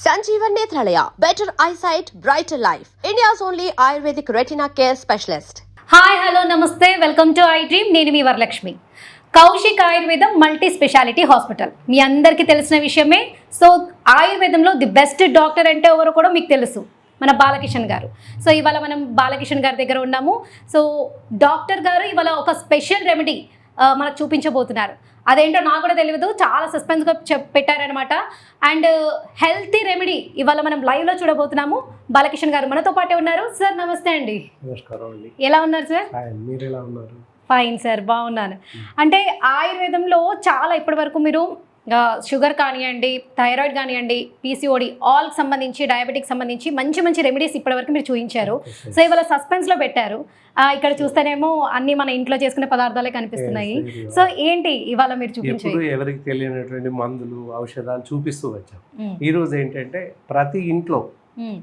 Sanjeevan Nethralaya, better eyesight, brighter life. India's only Ayurvedic retina care specialist. Hi hello నమస్తే welcome to I dream. నేను మీ వరలక్ష్మి. కౌశిక్ ఆయుర్వేదం multi speciality hospital మీ అందరికీ తెలిసిన విషయమే. So ఆయుర్వేదంలో the best doctor అంటే ఎవరో కూడా మీకు తెలుసు, మన బాలకిషన్ గారు. సో ఇవాళ మనం బాలకిషన్ గారి దగ్గర ఉన్నాము. సో డాక్టర్ గారు ఇవాళ ఒక స్పెషల్ రెమెడీ మనకు చూపించబోతున్నారు. అదేంటో నాకు కూడా తెలియదు, చాలా సస్పెన్స్గా పెట్టారనమాట. అండ్ హెల్తీ రెమెడీ ఇవాళ మనం లైవ్లో చూడబోతున్నాము. బాలకిషన్ గారు మనతో పాటే ఉన్నారు. సార్ నమస్తే అండి. నమస్కారం అండి. ఎలా ఉన్నారు సార్? మీరు ఎలా ఉన్నారు? ఫైన్ సార్, బాగున్నాను. అంటే ఆయుర్వేదంలో చాలా ఇప్పటి వరకు మీరు షుగర్ కానివ్వండి, థైరాయిడ్ కానివ్వండి, పీసీఓడి ఆల్కి సంబంధించి, డయాబెటిక్ సంబంధించి మంచి మంచి రెమెడీస్ ఇప్పటివరకు మీరు చూపించారు. సో ఇవాళ సస్పెన్స్లో పెట్టారు. ఇక్కడ చూస్తేనేమో అన్ని మన ఇంట్లో చేసుకునే పదార్థాలే కనిపిస్తున్నాయి. సో ఏంటి ఇవాళ మీరు చూపించారు? ఎవరికి తెలియనటువంటి మందులు, ఔషధాలు చూపిస్తూ వచ్చాం. ఈ రోజు ఏంటంటే ప్రతి ఇంట్లో,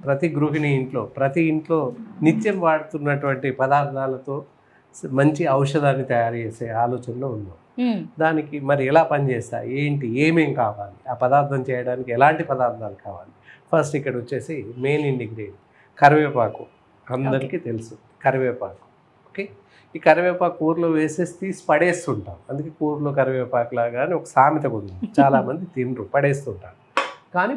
ప్రతి గృహిణి ఇంట్లో, ప్రతి ఇంట్లో నిత్యం వాడుతున్నటువంటి పదార్థాలతో మంచి ఔషధాన్ని తయారు చేసే ఆలోచనలో ఉన్నాం. దానికి మరి ఎలా పనిచేస్తాయి, ఏంటి, ఏమేం కావాలి, ఆ పదార్థం చేయడానికి ఎలాంటి పదార్థాలు కావాలి. ఫస్ట్ ఇక్కడ వచ్చేసి మెయిన్ ఇంగ్రీడియంట్ కరివేపాకు. అందరికీ తెలుసు కరివేపాకు. ఓకే, ఈ కరివేపాకు కూరలో వేసేసి తీసి పడేస్తుంటాం. అందుకే కూరలో కరివేపాకు లాగా అని ఒక సామెత కూడా ఉంది. చాలామంది తినరు, పడేస్తుంటారు. కానీ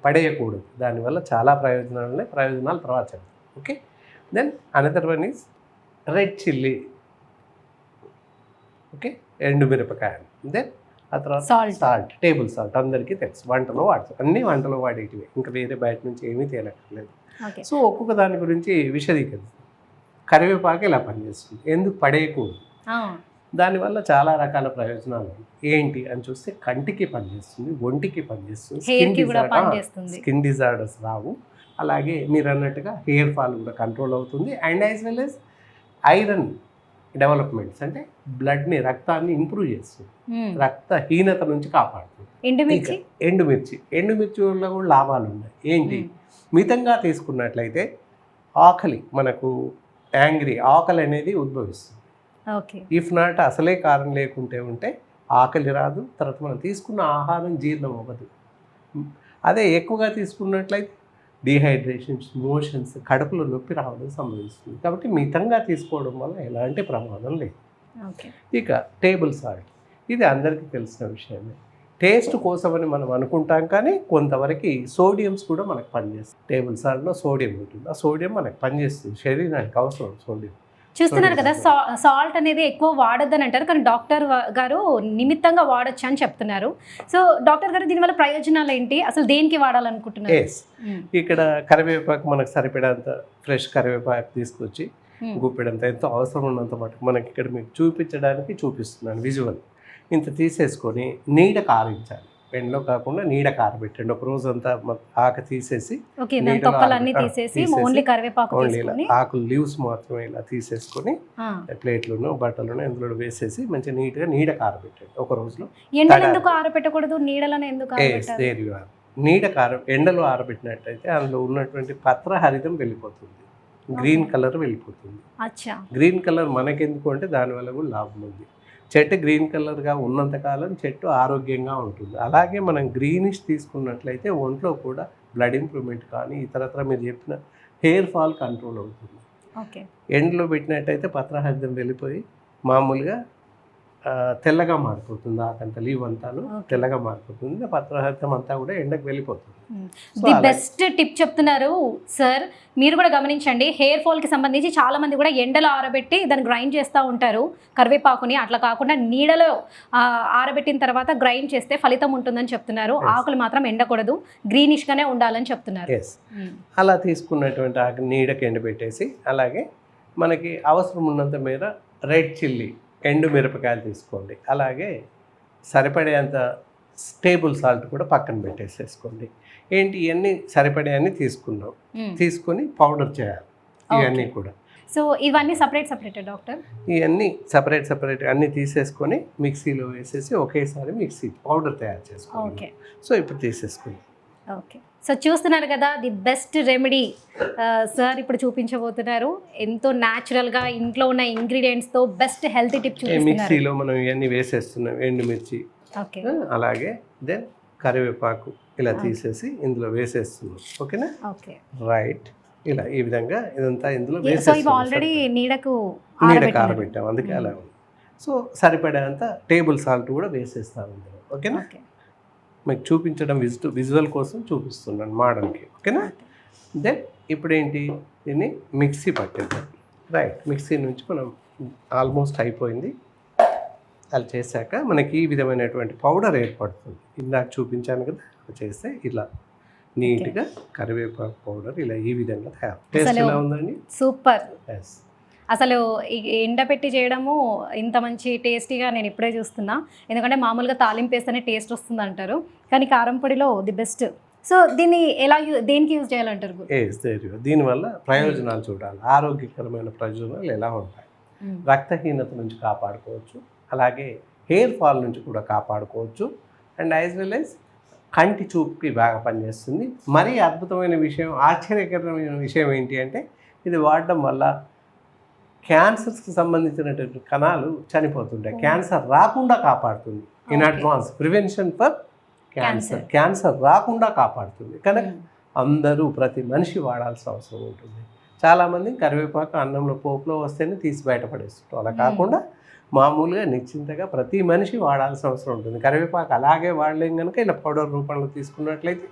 పడేయకూడదు. దానివల్ల చాలా ప్రయోజనాలు ఉన్నాయి. ప్రయోజనాలు తర్వాత చెప్తాం. Okay, then another one is red chilli. Okay, ఎండుమిరపకాయలు. దెన్ ఆ తర్వాత సాల్ట్, టేబుల్ సాల్ట్ అందరికీ తెలుసు, వంటలో వాడతాం. అన్ని వంటలో వాడేటివి, ఇంకా వేరే బయట నుంచి ఏమీ తేలక్కర్లేదు. సో ఒక్కొక్క దాని గురించి విశదీకరిస్తాం. కరివేపాకు ఇలా పనిచేస్తుంది, ఎందుకు పడేయకూడదు, దానివల్ల చాలా రకాల ప్రయోజనాలు ఏంటి అని చూస్తే కంటికి పనిచేస్తుంది, ఒంటికి పనిచేస్తుంది, స్కిన్ డిజార్డర్స్ రావు. అలాగే మీరు అన్నట్టుగా హెయిర్ ఫాల్ కూడా కంట్రోల్ అవుతుంది. And as well as iron developments, అంటే బ్లడ్ని, రక్తాన్ని ఇంప్రూవ్ చేస్తుంది, రక్తహీనత నుంచి కాపాడుతుంది. ఎండుమిర్చి వల్ల కూడా లాభాలు ఉన్నాయి. ఏంటి, మితంగా తీసుకున్నట్లయితే ఆకలి, మనకు ఆకలి అనేది ఉద్భవిస్తుంది. ఇఫ్ నాట్ అసలే కారం లేకుంటే ఉంటే ఆకలి రాదు. తర్వాత మనం తీసుకున్న ఆహారం జీర్ణం అవ్వదు. అదే ఎక్కువగా తీసుకున్నట్లయితే డీహైడ్రేషన్స్, మోషన్స్, కడుపులో నొప్పి రావడం సంభవిస్తుంది. కాబట్టి మితంగా తీసుకోవడం వల్ల ఎలాంటి ప్రమాదం లేదు. ఇక టేబుల్ సాల్ట్, ఇది అందరికీ తెలిసిన విషయమే. టేస్ట్ కోసమని మనం అనుకుంటాం, కానీ కొంతవరకు సోడియంస్ కూడా మనకు పనిచేస్తుంది. టేబుల్ సాల్ట్లో సోడియం ఉంటుంది. ఆ సోడియం మనకు పనిచేస్తుంది, శరీరానికి అవసరం సోడియం. చూస్తున్నారు కదా, సాల్ట్ అనేది ఎక్కువ వాడొద్దని అంటారు, కానీ డాక్టర్ గారు నిమిత్తంగా వాడచ్చు అని చెప్తున్నారు. సో డాక్టర్ గారు దీనివల్ల ప్రయోజనాలు ఏంటి, అసలు దేనికి వాడాలనుకుంటున్నారు? ఇక్కడ కరివేపాకు మనకు సరిపడేంత ఫ్రెష్ కరివేపాకు తీసుకొచ్చి గుప్పెడంత, ఎంతో అవసరం ఉన్నంత మటుకు మనకి ఇక్కడ మీకు చూపిస్తున్నాను విజువల్. ఇంత తీసేసుకొని నీడ కారించాలి. ఎండలో కాకుండా నీడ కారబెట్టండి. ఒక రోజు అంతా ఆకు తీసేసి ఆకులు లీవ్స్ మాత్రమే ఇలా తీసేసుకొని ప్లేట్లను, బట్టలను ఎందులో వేసేసి మంచిగా నీట్గా నీడ కారబెట్టండి. ఒక రోజులో ఎండలో ఆరబెట్టినట్టయితే అందులో ఉన్నటువంటి పత్రహరితం వెళ్ళిపోతుంది, గ్రీన్ కలర్ వెళ్ళిపోతుంది. గ్రీన్ కలర్ మనకెందుకు అంటే దానివల్ల కూడా లాభం ఉంది. చెట్టు గ్రీన్ కలర్గా ఉన్నంతకాలం చెట్టు ఆరోగ్యంగా ఉంటుంది. అలాగే మనం గ్రీనిష్ తీసుకున్నట్లయితే ఒంట్లో కూడా బ్లడ్ ఇంప్రూవ్మెంట్ కానీ ఇతరత్ర మీరు చెప్పిన హెయిర్ ఫాల్ కంట్రోల్ అవుతుంది. ఎండలో పెట్టినట్టయితే పత్రహరితం వెళ్ళిపోయి మామూలుగా తెల్లగా మారిపోతుంది. ఆకంత లీవ్ అంతాను తెల్లగా మారిపోతుంది. పత్రహరితం అంతా కూడా ఎండకు వెళ్ళిపోతుంది. ది బెస్ట్ టిప్ చెప్తున్నారు సార్. మీరు కూడా గమనించండి, హెయిర్ ఫాల్కి సంబంధించి చాలా మంది కూడా ఎండలో ఆరబెట్టి దాన్ని గ్రైండ్ చేస్తూ ఉంటారు కరివేపాకుని. అట్లా కాకుండా నీడలో ఆరబెట్టిన తర్వాత గ్రైండ్ చేస్తే ఫలితం ఉంటుందని చెప్తున్నారు. ఆకులు మాత్రం ఎండకూడదు, గ్రీనిష్గానే ఉండాలని చెప్తున్నారు. అలా తీసుకున్నటువంటి ఆకు నీడకి ఎండబెట్టేసి, అలాగే మనకి అవసరం ఉన్నంత మేర రెడ్ చిల్లీ, ఎండు మిరపకాయలు తీసుకోండి. అలాగే సరిపడేంత టేబుల్ సాల్ట్ కూడా పక్కన పెట్టేసేసుకోండి. ఏంటి, ఇవన్నీ సరిపడేవన్నీ తీసుకొని పౌడర్ చేయాలి ఇవన్నీ కూడా. సో ఇవన్నీ సపరేట్ డాక్టర్, ఇవన్నీ సపరేట్ అన్నీ తీసేసుకొని మిక్సీలో వేసేసి ఒకేసారి మిక్సీ పౌడర్ తయారు చేసుకోండి. సో ఇప్పుడు తీసేసుకుందాం. ఓకే, సో చూస్తున్నారు కదా, ది బెస్ట్ రెమెడీ సార్ ఇప్పుడు చూపించబోతున్నారు. ఎంతో న్యాచురల్గా ఇంట్లో ఉన్న ఇంగ్రీడియంట్స్తో బెస్ట్ హెల్తీ టిప్ చూపిస్తున్నారు. మిక్సీలో మనం ఇవన్నీ వేసేస్తున్నాం, ఎండుమిర్చి, అలాగే దెన్ కరివేపాకు, ఇలా తీసేసి ఇందులో వేసేస్తున్నాం. ఓకేనా? ఓకే. రైట్. ఇలా ఈ విధంగా ఇదంతా ఇందులో సో ఇవి వేసేస్తున్నాం. ఆల్రెడీ నీడకు నీడకు ఆరబెట్టాం, అందుకే అలా ఉంది. సో సరిపడేంత టేబుల్ సాల్ట్ కూడా వేసేస్తాను ఇందులో. ఓకేనా? ఓకే. మీకు చూపించడం విజువల్ కోసం చూపిస్తున్నాను మోడల్కి. ఓకేనా? దెన్ ఇప్పుడు ఏంటి, దీన్ని మిక్సీ పట్టేద్దాం. రైట్. మిక్సీ నుంచి మనం ఆల్మోస్ట్ అయిపోయింది. అలా చేశాక మనకి ఈ విధమైనటువంటి పౌడర్ ఏర్పడుతుంది. ఇందాక చూపించాను కదా, చేస్తే ఇలా నీట్గా కరివేపాకు పౌడర్ ఇలా ఈ విధంగా తయారు. టేస్ట్ ఎలా ఉందండి? సూపర్. ఎస్. అసలు ఎండబెట్టి చేయడము ఇంత మంచి టేస్టీగా నేను ఇప్పుడే చూస్తున్నా. ఎందుకంటే మామూలుగా తాలింపు వేస్తేనే టేస్ట్ వస్తుంది అంటారు, కానీ కారం పొడిలో ది బెస్ట్. సో దీన్ని ఎలా దేనికి యూజ్ చేయాలంటారు? దీనివల్ల ప్రయోజనాలు చూడాలి. ఆరోగ్యకరమైన ప్రయోజనాలు ఎలా ఉంటాయి. రక్తహీనత నుంచి కాపాడుకోవచ్చు, అలాగే హెయిర్ ఫాల్ నుంచి కూడా కాపాడుకోవచ్చు, అండ్ యాజ్ వెల్ యాజ్ కంటి చూపుకి బాగా పనిచేస్తుంది. మరీ అద్భుతమైన విషయం, ఆశ్చర్యకరమైన విషయం ఏంటి అంటే, ఇది వాడడం వల్ల క్యాన్సర్స్కి సంబంధించినటువంటి కణాలు చనిపోతుంటాయి. క్యాన్సర్ రాకుండా కాపాడుతుంది. In advance prevention for cancer రాకుండా కాపాడుతుంది. కనుక అందరూ ప్రతి మనిషి వాడాల్సిన అవసరం ఉంటుంది. చాలామంది కరివేపాకు అన్నంలో పోపులో వస్తేనే తీసి బయటపడేస్తుంటాం. అలా కాకుండా మామూలుగా నిశ్చింతగా ప్రతి మనిషి వాడాల్సిన అవసరం ఉంటుంది. కరివేపాకు అలాగే వాడలేం కనుక ఇలా పౌడర్ రూపంలో తీసుకున్నట్లయితే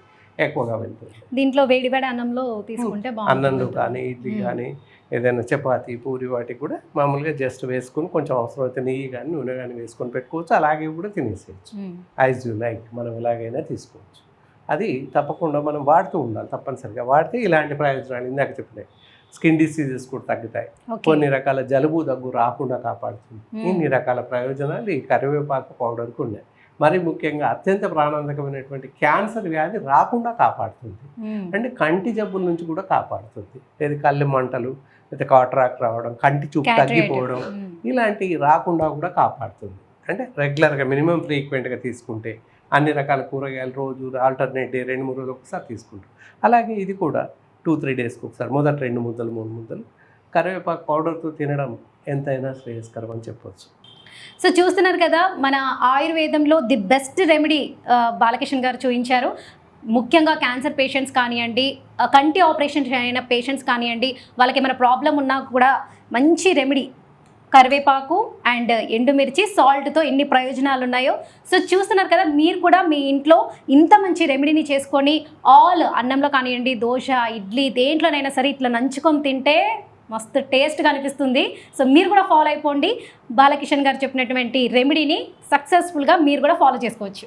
ఎక్కువగా వెళ్తుంది. దీంట్లో వేడివేడి అన్నంలో తీసుకుంటే అన్నంలో కానీ ఇడ్లీ కానీ ఏదైనా చపాతీ పూరి వాటికి కూడా మామూలుగా జస్ట్ వేసుకొని కొంచెం అవసరమైతే నెయ్యి కానీ నూనె కానీ వేసుకొని పెట్టుకోవచ్చు. అలాగే కూడా తినేసేయచ్చు. యాజ్ యూ లైక్, మనం ఎలాగైనా తీసుకోవచ్చు. అది తప్పకుండా మనం వాడుతూ ఉండాలి. తప్పనిసరిగా వాడితే ఇలాంటి ప్రయోజనాలు ఇందాక చెప్పినాయి. స్కిన్ డిసీజెస్ కూడా తగ్గుతాయి. కొన్ని రకాల జలుబు దగ్గు రాకుండా కాపాడుతుంది. ఇన్ని రకాల ప్రయోజనాలు ఈ కరివేపాకు పౌడర్కి ఉన్నాయి. మరి ముఖ్యంగా అత్యంత ప్రాణాంతకమైనటువంటి క్యాన్సర్ వ్యాధి రాకుండా కాపాడుతుంది. అంటే కంటి జబ్బుల నుంచి కూడా కాపాడుతుంది. లేదా కళ్ళు మంటలు, లేదా కాట్రాక్ట్ రావడం, కంటి చూపు తగ్గిపోవడం, ఇలాంటివి రాకుండా కూడా కాపాడుతుంది. అంటే రెగ్యులర్గా మినిమం ఫ్రీక్వెంట్గా తీసుకుంటే అన్ని రకాల కూరగాయలు రోజు ఆల్టర్నేట్ డే 2-3 రోజులు ఒకసారి తీసుకుంటాం. అలాగే ఇది కూడా 2-3 డేస్కి ఒకసారి మొదటి 2 ముద్దలు 3 ముద్దలు కరివేపాకు పౌడర్తో తినడం ఎంతైనా శ్రేయస్కరం అని చెప్పవచ్చు. సో చూస్తున్నారు కదా, మన ఆయుర్వేదంలో ది బెస్ట్ రెమెడీ బాలకృష్ణ గారు చూపించారు. ముఖ్యంగా క్యాన్సర్ పేషెంట్స్ కానివ్వండి, కంటి ఆపరేషన్ అయిన పేషెంట్స్ కానివ్వండి, వాళ్ళకి ఏమైనా ప్రాబ్లం ఉన్నా కూడా మంచి రెమెడీ కరివేపాకు అండ్ ఎండుమిర్చి సాల్ట్తో ఎన్ని ప్రయోజనాలు ఉన్నాయో. సో చూస్తున్నారు కదా, మీరు కూడా మీ ఇంట్లో ఇంత మంచి రెమెడీని చేసుకొని ఆల్ అన్నంలో కానివ్వండి, దోశ, ఇడ్లీ, దేంట్లోనైనా సరే ఇట్లా నంచుకొని తింటే మస్తు టేస్ట్గా అనిపిస్తుంది. సో మీరు కూడా ఫాలో అయిపోండి. బాలకిషన్ గారు చెప్పినటువంటి రెమెడీని సక్సెస్ఫుల్గా మీరు కూడా ఫాలో చేసుకోవచ్చు.